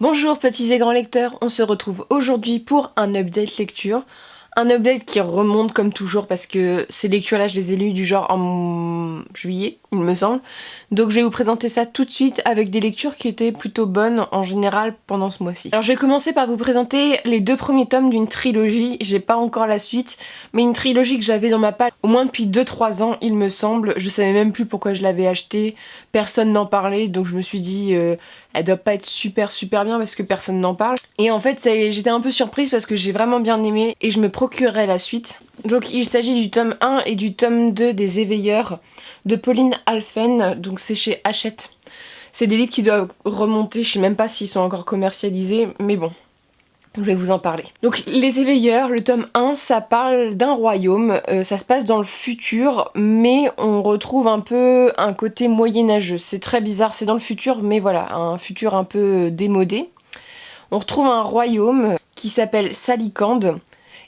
Bonjour petits et grands lecteurs, on se retrouve aujourd'hui pour un update lecture. Un update qui remonte comme toujours parce que ces lectures-là je les ai lues du genre en juillet, il me semble. Donc je vais vous présenter ça tout de suite avec des lectures qui étaient plutôt bonnes en général pendant ce mois-ci. Alors je vais commencer par vous présenter les deux premiers tomes d'une trilogie, j'ai pas encore la suite, mais une trilogie que j'avais dans ma palle au moins depuis 2-3 ans il me semble. Je savais même plus pourquoi je l'avais acheté, personne n'en parlait donc je me suis dit elle doit pas être super bien parce que personne n'en parle. Et en fait j'étais un peu surprise parce que j'ai vraiment bien aimé et je me procurerai la suite. Donc il s'agit du tome 1 et du tome 2 des Éveilleurs de Pauline Alphen, donc c'est chez Hachette. C'est des livres qui doivent remonter, je sais même pas s'ils sont encore commercialisés, mais bon. Je vais vous en parler. Donc Les Éveilleurs, le tome 1, ça parle d'un royaume, ça se passe dans le futur, mais on retrouve un peu un côté moyenâgeux. C'est très bizarre, c'est dans le futur, mais voilà, un futur un peu démodé. On retrouve un royaume qui s'appelle Salicande,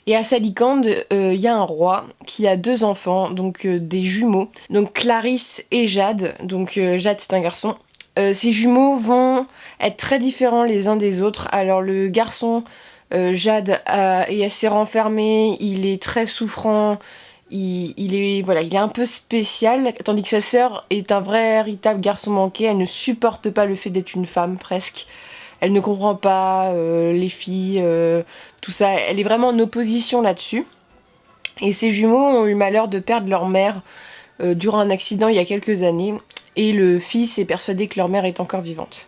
et à Salicande, il y a un roi qui a deux enfants, donc des jumeaux, donc Clarisse et Jade, donc Jade c'est un garçon. Ces jumeaux vont être très différents les uns des autres. Alors le garçon, Jade, est assez renfermé, il est très souffrant, il est un peu spécial, tandis que sa sœur est un véritable garçon manqué, elle ne supporte pas le fait d'être une femme presque. Elle ne comprend pas les filles, tout ça, elle est vraiment en opposition là-dessus. Et ces jumeaux ont eu le malheur de perdre leur mère durant un accident il y a quelques années, et le fils est persuadé que leur mère est encore vivante.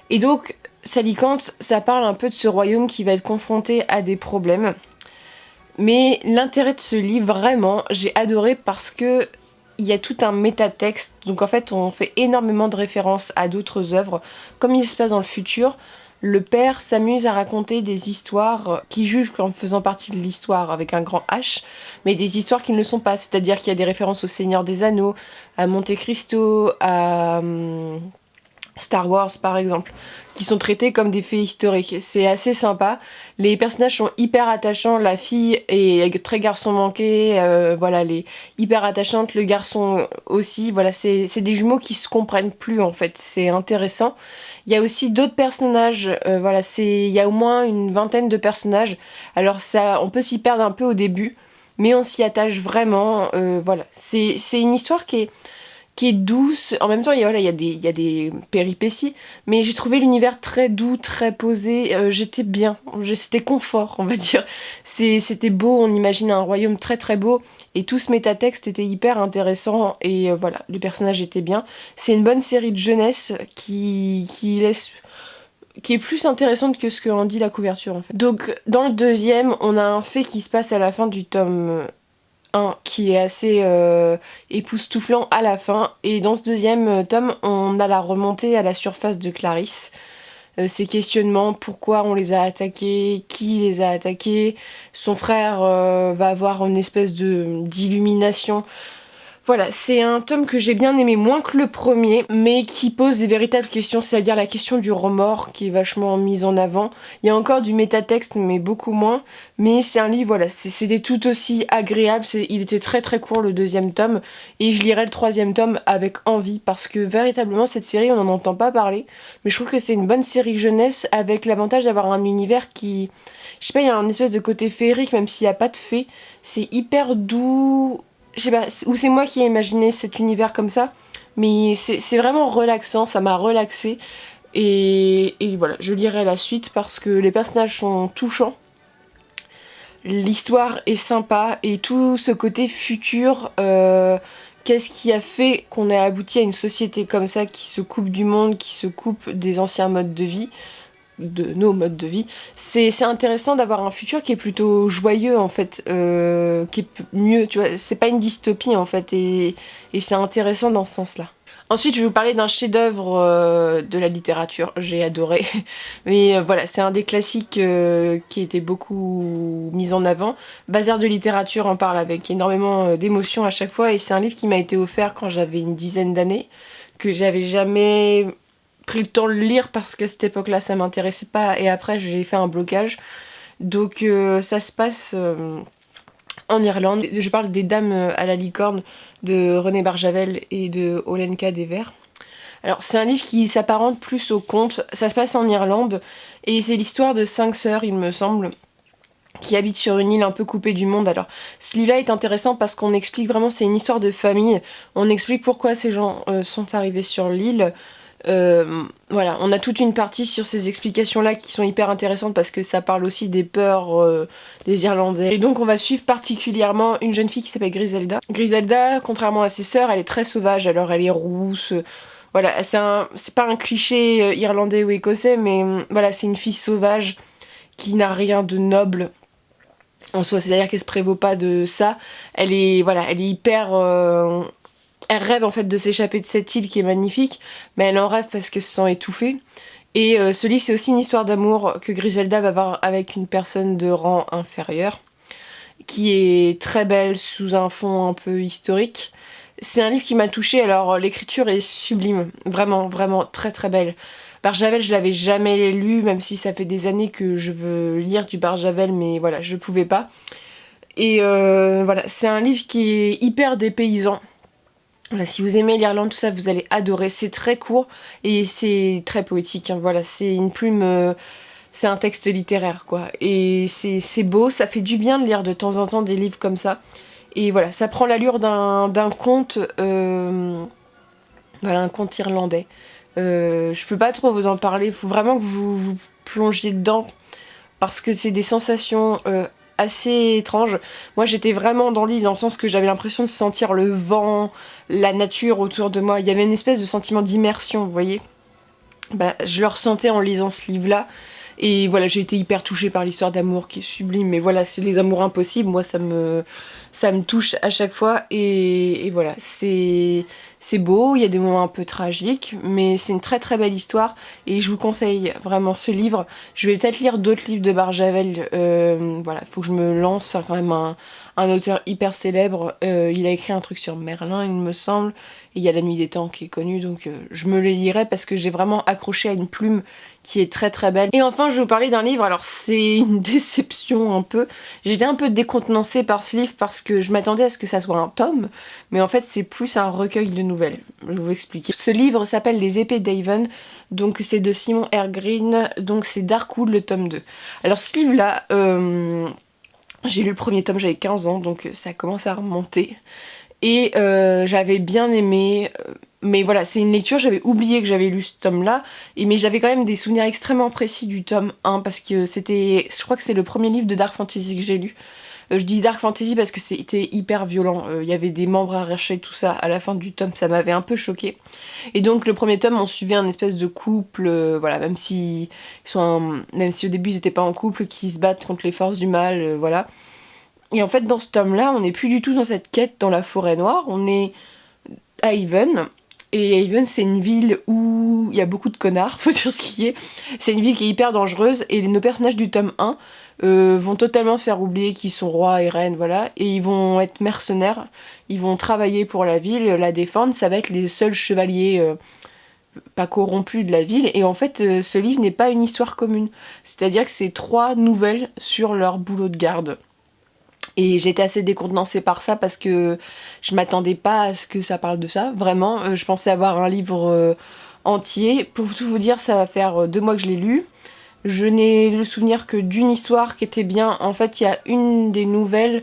Et donc, Salicante, ça parle un peu de ce royaume qui va être confronté à des problèmes. Mais l'intérêt de ce livre, vraiment, j'ai adoré parce que il y a tout un métatexte, donc en fait on fait énormément de références à d'autres œuvres. Comme il se passe dans le futur, le père s'amuse à raconter des histoires qui jugent comme faisant partie de l'histoire avec un grand H, mais des histoires qui ne le sont pas, c'est-à-dire qu'il y a des références au Seigneur des Anneaux, à Monte Cristo, à Star Wars par exemple, qui sont traités comme des faits historiques. C'est assez sympa. Les personnages sont hyper attachants. La fille est très garçon manqué, voilà, elle est hyper attachante. Le garçon aussi. Voilà, c'est des jumeaux qui se comprennent plus en fait. C'est intéressant. Il y a aussi d'autres personnages. Voilà, il y a au moins une vingtaine de personnages. Alors ça, on peut s'y perdre un peu au début, mais on s'y attache vraiment. Voilà, c'est une histoire qui est douce. En même temps, il y a des péripéties, mais j'ai trouvé l'univers très doux, très posé. J'étais bien, c'était confort, on va dire. C'était beau, on imagine un royaume très beau, et tout ce métatexte était hyper intéressant, et voilà, les personnages étaient bien. C'est une bonne série de jeunesse qui est plus intéressante que ce qu'en dit la couverture en fait. Donc dans le deuxième, on a un fait qui se passe à la fin du tome 1 qui est assez époustouflant à la fin. Et dans ce deuxième tome, on a la remontée à la surface de Clarisse. Ces questionnements, pourquoi on les a attaqués, qui les a attaqués. Son frère va avoir une espèce d'illumination. Voilà, c'est un tome que j'ai bien aimé, moins que le premier, mais qui pose des véritables questions, c'est-à-dire la question du remords qui est vachement mise en avant. Il y a encore du métatexte, mais beaucoup moins. Mais c'est un livre, voilà, c'était tout aussi agréable. Il était très court le deuxième tome, et je lirai le troisième tome avec envie, parce que véritablement cette série, on n'en entend pas parler. Mais je trouve que c'est une bonne série jeunesse, avec l'avantage d'avoir un univers qui... Je sais pas, il y a un espèce de côté féerique, même s'il n'y a pas de fées. C'est hyper doux. Je sais pas, ou c'est moi qui ai imaginé cet univers comme ça, mais c'est vraiment relaxant, ça m'a relaxé. Et voilà, je lirai la suite parce que les personnages sont touchants, l'histoire est sympa, et tout ce côté futur, qu'est-ce qui a fait qu'on ait abouti à une société comme ça qui se coupe du monde, qui se coupe des anciens modes de vie, de nos modes de vie. C'est intéressant d'avoir un futur qui est plutôt joyeux en fait, qui est mieux, tu vois, c'est pas une dystopie en fait, et c'est intéressant dans ce sens-là. Ensuite, je vais vous parler d'un chef-d'œuvre de la littérature, j'ai adoré, mais voilà, c'est un des classiques qui a été beaucoup mis en avant. Bazar de littérature en parle avec énormément d'émotion à chaque fois, et c'est un livre qui m'a été offert quand j'avais une dizaine d'années, que j'avais jamais pris le temps de le lire parce qu'à cette époque-là ça m'intéressait pas, et après j'ai fait un blocage. Donc ça se passe en Irlande. Je parle des Dames à la licorne de René Barjavel et de Olenka Dever. Alors c'est un livre qui s'apparente plus au conte, ça se passe en Irlande, et c'est l'histoire de 5 sœurs, il me semble, qui habitent sur une île un peu coupée du monde. Alors ce livre-là est intéressant parce qu'on explique vraiment, c'est une histoire de famille, on explique pourquoi ces gens sont arrivés sur l'île. Voilà, on a toute une partie sur ces explications-là qui sont hyper intéressantes parce que ça parle aussi des peurs des Irlandais. Et donc on va suivre particulièrement une jeune fille qui s'appelle Griselda. Griselda, contrairement à ses sœurs, elle est très sauvage, alors elle est rousse. Voilà, c'est pas un cliché irlandais ou écossais, mais voilà, c'est une fille sauvage qui n'a rien de noble en soi, c'est-à-dire qu'elle se prévaut pas de ça. Elle est, voilà, elle est hyper... elle rêve en fait de s'échapper de cette île qui est magnifique, mais elle en rêve parce qu'elle se sent étouffée. Et ce livre, c'est aussi une histoire d'amour que Griselda va avoir avec une personne de rang inférieur, qui est très belle sous un fond un peu historique. C'est un livre qui m'a touchée, alors l'écriture est sublime, vraiment, vraiment très très belle. Barjavel, je l'avais jamais lu, même si ça fait des années que je veux lire du Barjavel, mais voilà, je pouvais pas. Et voilà, c'est un livre qui est hyper dépaysant. Voilà, si vous aimez l'Irlande, tout ça, vous allez adorer. C'est très court et c'est très poétique, hein. Voilà, c'est une plume, c'est un texte littéraire, quoi. Et c'est beau, ça fait du bien de lire de temps en temps des livres comme ça. Et voilà, ça prend l'allure d'un conte, voilà, un conte irlandais. Je peux pas trop vous en parler, il faut vraiment que vous vous plongiez dedans parce que c'est des sensations assez étranges. Moi j'étais vraiment dans l'île dans le sens que j'avais l'impression de sentir le vent, la nature autour de moi. Il y avait une espèce de sentiment d'immersion, vous voyez. Bah, je le ressentais en lisant ce livre-là. Et voilà, j'ai été hyper touchée par l'histoire d'amour qui est sublime. Mais voilà, c'est les amours impossibles. Moi, ça me touche à chaque fois. Et voilà, c'est beau. Il y a des moments un peu tragiques. Mais c'est une très très belle histoire. Et je vous conseille vraiment ce livre. Je vais peut-être lire d'autres livres de Barjavel. Voilà, il faut que je me lance. C'est quand même un auteur hyper célèbre. Il a écrit un truc sur Merlin, il me semble. Et il y a La Nuit des Temps qui est connu. Donc je me le lirai parce que j'ai vraiment accroché à une plume qui est très très belle. Et enfin, je vais vous parler d'un livre, alors c'est une déception un peu. J'étais un peu décontenancée par ce livre parce que je m'attendais à ce que ça soit un tome, mais en fait c'est plus un recueil de nouvelles. Je vais vous expliquer. Ce livre s'appelle Les Épées d'Avon, donc c'est de Simon R. Green, donc c'est Darkwood le tome 2. Alors ce livre-là, j'ai lu le premier tome, j'avais 15 ans, donc ça commence à remonter. Et j'avais bien aimé, mais voilà, c'est une lecture, j'avais oublié que j'avais lu ce tome-là, mais j'avais quand même des souvenirs extrêmement précis du tome 1, parce que c'était, je crois que c'est le premier livre de Dark Fantasy que j'ai lu. Je dis Dark Fantasy parce que c'était hyper violent, il y avait des membres arrachés, tout ça, à la fin du tome, ça m'avait un peu choqué. Et donc le premier tome, on suivait un espèce de couple, voilà, même si au début ils n'étaient pas en couple, qui se battent contre les forces du mal, voilà. Et en fait, dans ce tome-là, on n'est plus du tout dans cette quête dans la forêt noire, on est à Haven. Et Haven, c'est une ville où il y a beaucoup de connards, faut dire ce qui est. C'est une ville qui est hyper dangereuse, et nos personnages du tome 1 vont totalement se faire oublier qu'ils sont rois et reines, voilà. Et ils vont être mercenaires, ils vont travailler pour la ville, la défendre, ça va être les seuls chevaliers pas corrompus de la ville. Et en fait, ce livre n'est pas une histoire commune. C'est-à-dire que c'est 3 nouvelles sur leur boulot de garde. Et j'étais assez décontenancée par ça parce que je m'attendais pas à ce que ça parle de ça, vraiment. Je pensais avoir un livre entier. Pour tout vous dire, ça va faire 2 mois que je l'ai lu. Je n'ai le souvenir que d'une histoire qui était bien. En fait, il y a une des nouvelles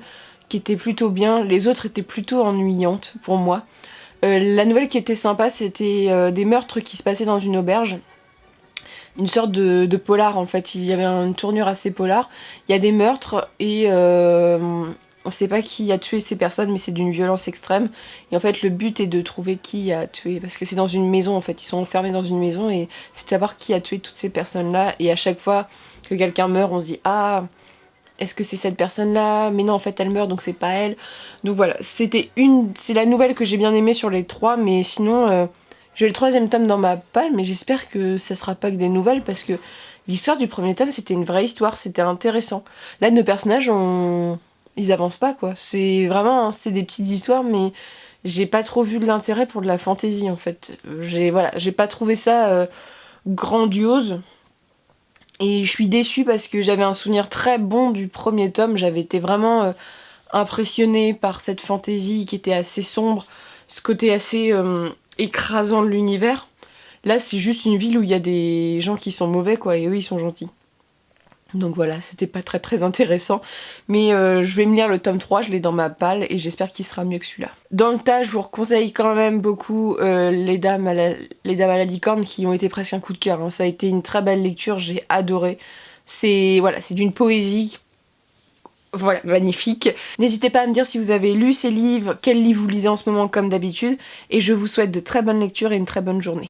qui était plutôt bien, les autres étaient plutôt ennuyantes pour moi. La nouvelle qui était sympa, c'était des meurtres qui se passaient dans une auberge. Une sorte de polar en fait, il y avait une tournure assez polar. Il y a des meurtres et on sait pas qui a tué ces personnes, mais c'est d'une violence extrême. Et en fait le but est de trouver qui a tué, parce que c'est dans une maison en fait, ils sont enfermés dans une maison et c'est de savoir qui a tué toutes ces personnes là. Et à chaque fois que quelqu'un meurt, on se dit ah, est-ce que c'est cette personne là? Mais non, en fait elle meurt donc c'est pas elle. Donc voilà, c'est la nouvelle que j'ai bien aimée sur les 3, mais sinon j'ai le 3e tome dans ma palle, mais j'espère que ça sera pas que des nouvelles parce que l'histoire du premier tome c'était une vraie histoire, c'était intéressant. Là nos personnages ils avancent pas quoi, c'est vraiment c'est des petites histoires, mais j'ai pas trop vu de l'intérêt pour de la fantaisie en fait. J'ai pas trouvé ça grandiose. Et je suis déçue parce que j'avais un souvenir très bon du premier tome, j'avais été vraiment impressionnée par cette fantaisie qui était assez sombre, ce côté assez écrasant de l'univers. Là, c'est juste une ville où il y a des gens qui sont mauvais, quoi, et eux, ils sont gentils. Donc voilà, c'était pas très très intéressant. Mais je vais me lire le tome 3, je l'ai dans ma palle et j'espère qu'il sera mieux que celui-là. Dans le tas, je vous conseille quand même beaucoup les dames à la licorne qui ont été presque un coup de cœur. Hein. Ça a été une très belle lecture, j'ai adoré. C'est voilà, c'est d'une poésie. Voilà, magnifique. N'hésitez pas à me dire si vous avez lu ces livres, quels livres vous lisez en ce moment comme d'habitude. Et je vous souhaite de très bonnes lectures et une très bonne journée.